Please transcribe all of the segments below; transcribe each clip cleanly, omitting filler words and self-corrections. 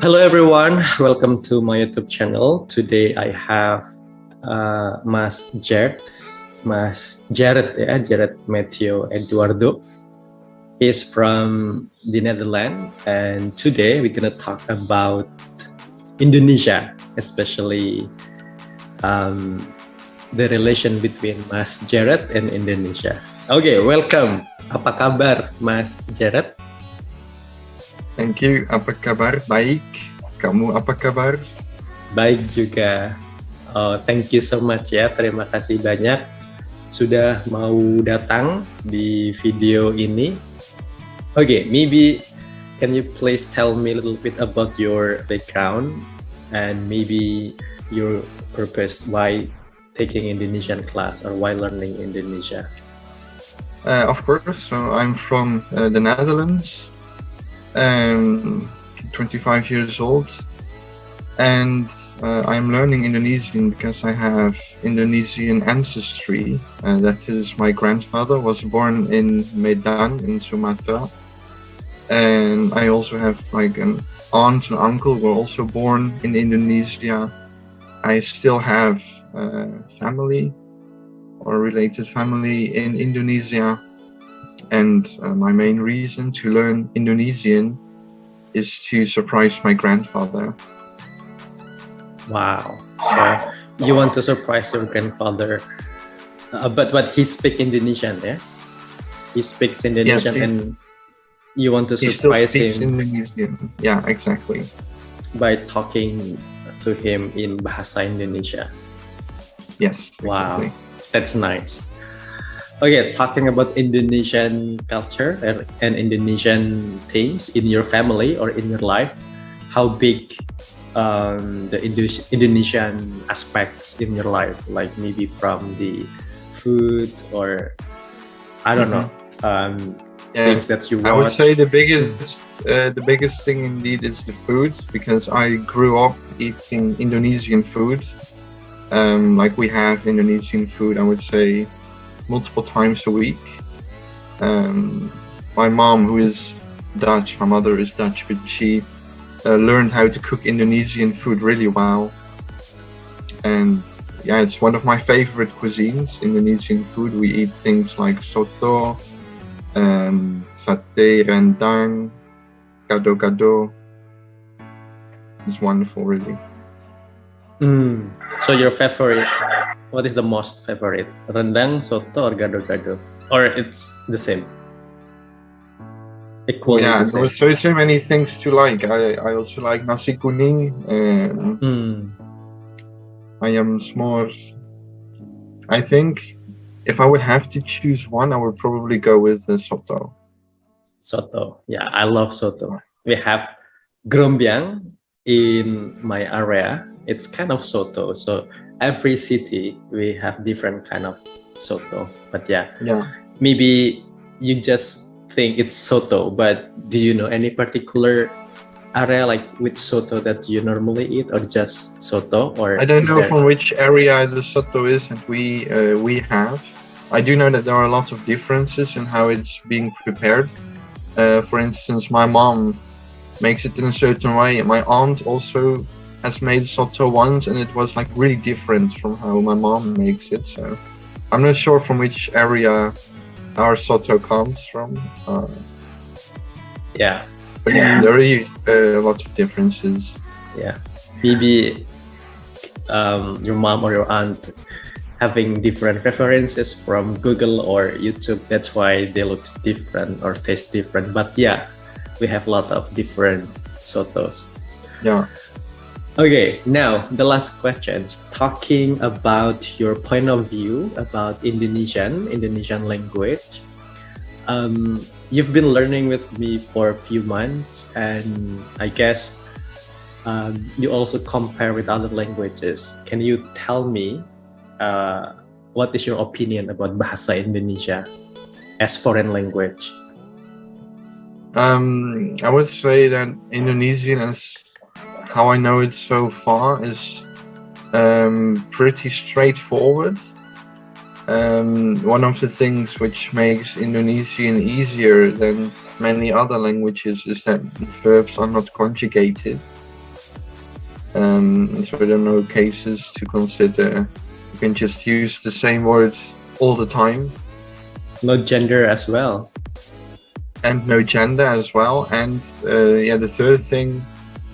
Hello everyone, welcome to my YouTube channel. Today I have Mas Jared ya, Jared Matthew Eduardo. He's from the Netherlands, and today we're gonna talk about Indonesia, especially the relation between Mas Jared and Indonesia. Okay, welcome. Apa kabar, Mas Jared? Thank you. Apa kabar? Baik. Kamu apa kabar? Baik juga. Oh, thank you so much ya. Terima kasih banyak sudah mau datang di video ini. Okay, maybe can you please tell me a little bit about your background and maybe your purpose why taking Indonesian class or why learning Indonesia? Of course. So I'm from the Netherlands. 25 years old, and I'm learning Indonesian because I have Indonesian ancestry. That is, my grandfather was born in Medan in Sumatra, and I also have like an aunt and uncle who were also born in Indonesia. I still have family or related family in Indonesia. And my main reason to learn Indonesian is to surprise my grandfather. Wow. So you want to surprise your grandfather, but he speaks Indonesian, yeah? He speaks Indonesian, yes, and you want to surprise him. Indonesian. Yeah, exactly. By talking to him in Bahasa Indonesia. Yes. Wow, exactly. That's nice. Okay, talking about Indonesian culture and Indonesian things in your family or in your life, how big the Indonesian aspects in your life, like maybe from the food or I don't know, things that you watch. I would say the biggest thing indeed is the food, because I grew up eating Indonesian food. Like we have Indonesian food, I would say, multiple times a week. My mom, who is Dutch, my mother is Dutch, but she learned how to cook Indonesian food really well. And yeah, it's one of my favorite cuisines, Indonesian food. We eat things like soto, sate, rendang, gado-gado. It's wonderful, really. So your favorite, what is the most favorite? Rendang, soto, or gado-gado? Or it's the same? Equally yeah, the same. There's so many things to like. I also like nasi kuning. I am more. I think if I would have to choose one, I would probably go with the soto. Soto, yeah, I love soto. We have grombiang in my area. It's kind of soto. So every city we have different kind of soto. But yeah, maybe you just think it's soto, but do you know any particular area like with soto that you normally eat, or just soto? Or I don't know from which area the soto is that we have. I do know that there are lots of differences in how it's being prepared. For instance, my mom makes it in a certain way. My aunt also has made soto once, and it was like really different from how my mom makes it. So I'm not sure from which area our soto comes from. But yeah, there are a lot of differences. Yeah, maybe your mom or your aunt having different preferences from Google or YouTube. That's why they look different or taste different. But yeah, we have a lot of different sotos. Yeah. Okay, now the last questions. Talking about your point of view about Indonesian language. You've been learning with me for a few months, and I guess you also compare with other languages. Can you tell me what is your opinion about Bahasa Indonesia as foreign language? I would say that Indonesian, as how I know it so far, is pretty straightforward. One of the things which makes Indonesian easier than many other languages is that verbs are not conjugated. So there are no cases to consider. You can just use the same words all the time. No gender as well. And no gender as well. And the third thing,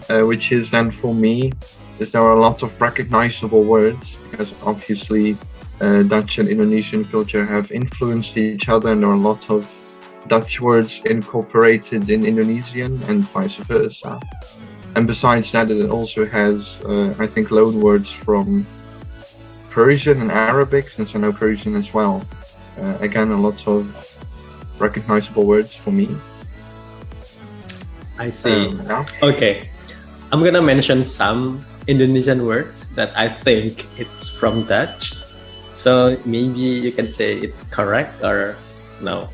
which is then for me, is there are a lot of recognizable words, because obviously Dutch and Indonesian culture have influenced each other, and there are a lot of Dutch words incorporated in Indonesian and vice versa. And besides that, it also has, I think, loan words from Persian and Arabic, since I know Persian as well. Again, a lot of recognizable words for me. I see. Yeah. Okay, I'm gonna mention some Indonesian words that I think it's from Dutch. So maybe you can say it's correct or no.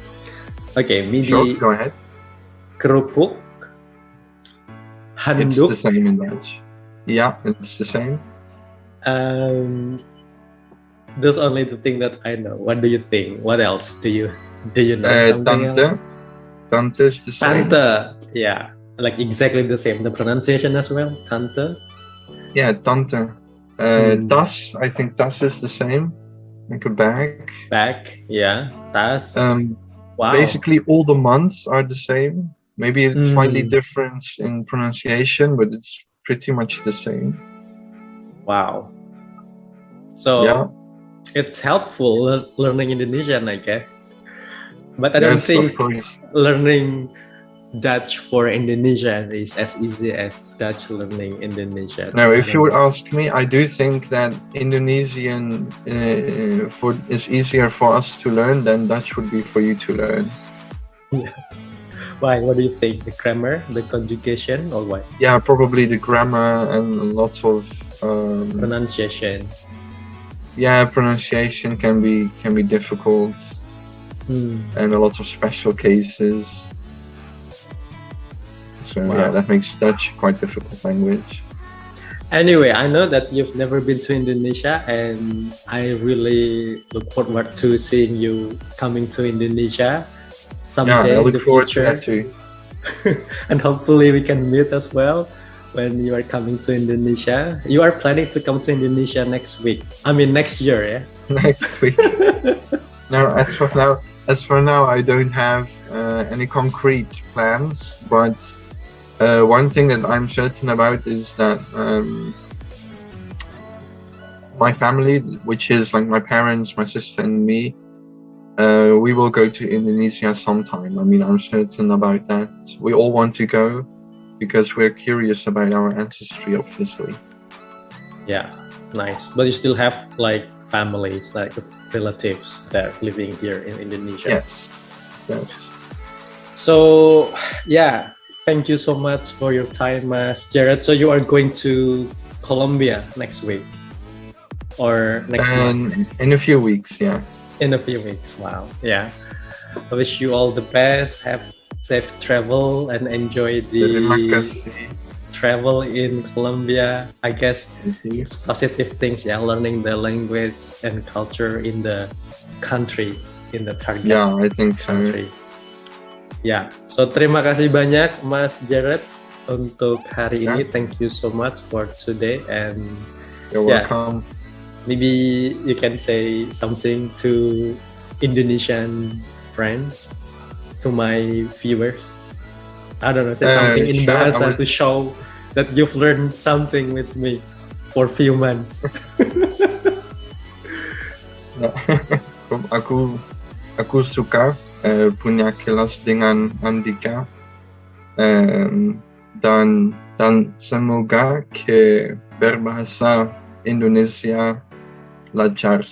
Okay, maybe Sure, go ahead. kerupuk, It's handuk. the same in Dutch. Yeah, it's the same. That's only the thing that I know. What do you think? What else do you know? Something Tante. else? Tante is the same. Tante, yeah, like exactly the same. The pronunciation as well. Tante. Yeah, tante. Tas, I think tas is the same. Like a bag. Bag, yeah. Tas. Wow. Basically, all the months are the same. Maybe it's slightly different in pronunciation, but it's pretty much the same. Wow. So Yeah. it's helpful learning Indonesian, I guess. But I don't think of course. learning Dutch for Indonesian is as easy as Dutch learning Indonesian. Now, if you would ask me, I do think that Indonesian is easier for us to learn than Dutch would be for you to learn. Yeah. Why? What do you think? The grammar, the conjugation, or what? Yeah, probably the grammar and a lot of Pronunciation. Yeah, pronunciation can be difficult, and a lot of special cases. So yeah, that makes Dutch quite difficult language. Anyway, I know that you've never been to Indonesia, and I really look forward to seeing you coming to Indonesia someday I in the look forward to future. that too. And hopefully we can meet as well when you are coming to Indonesia. You are planning to come to Indonesia next week. I mean next year, yeah? Next week. Now, as for now, I don't have any concrete plans, but one thing that I'm certain about is that my family, which is like my parents, my sister, and me, we will go to Indonesia sometime. I mean, I'm certain about that. We all want to go because we're curious about our ancestry, obviously. Yeah, nice. But you still have like families, like relatives that are living here in Indonesia. Yes. Yes. So, yeah, thank you so much for your time, Jared. So you are going to Colombia next week or next month? In a few weeks, yeah. In a few weeks. Wow. Yeah. I wish you all the best. Have safe travel and enjoy the travel in Colombia. I guess it's positive things, yeah, learning the language and culture in the country, in the target I think so. country. Ya, so terima kasih banyak Mas Jared untuk hari ini. Thank you so much for today, and you're welcome. Maybe you can say something to Indonesian friends, to my viewers. I don't know, say something in bahasa to show that you've learned something with me for a few months. Aku suka punya kelas dengan Andika, dan semoga ke berbahasa Indonesia lancar.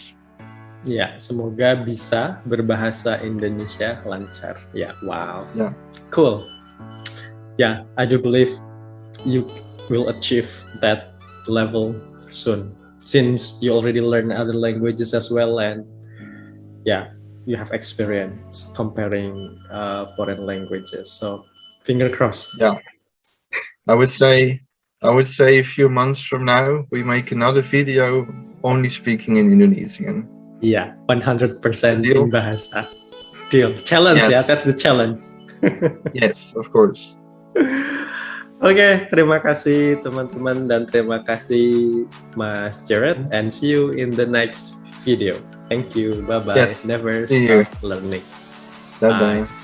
Ya, semoga bisa berbahasa Indonesia lancar. Ya, wow. Yeah. Cool. Yeah, I do believe you will achieve that level soon, since you already learn other languages as well, and yeah, you have experience comparing foreign languages. So, finger crossed. Yeah, I would say a few months from now we make another video only speaking in Indonesian. Yeah, 100% Deal? in bahasa. Deal. Challenge, Yes. yeah, that's the challenge. Yes, of course. Oke, terima kasih teman-teman dan terima kasih Mas Jared, and see you in the next video. Thank you. Bye bye. Yes. Never See you. stop learning. Bye Bye. bye.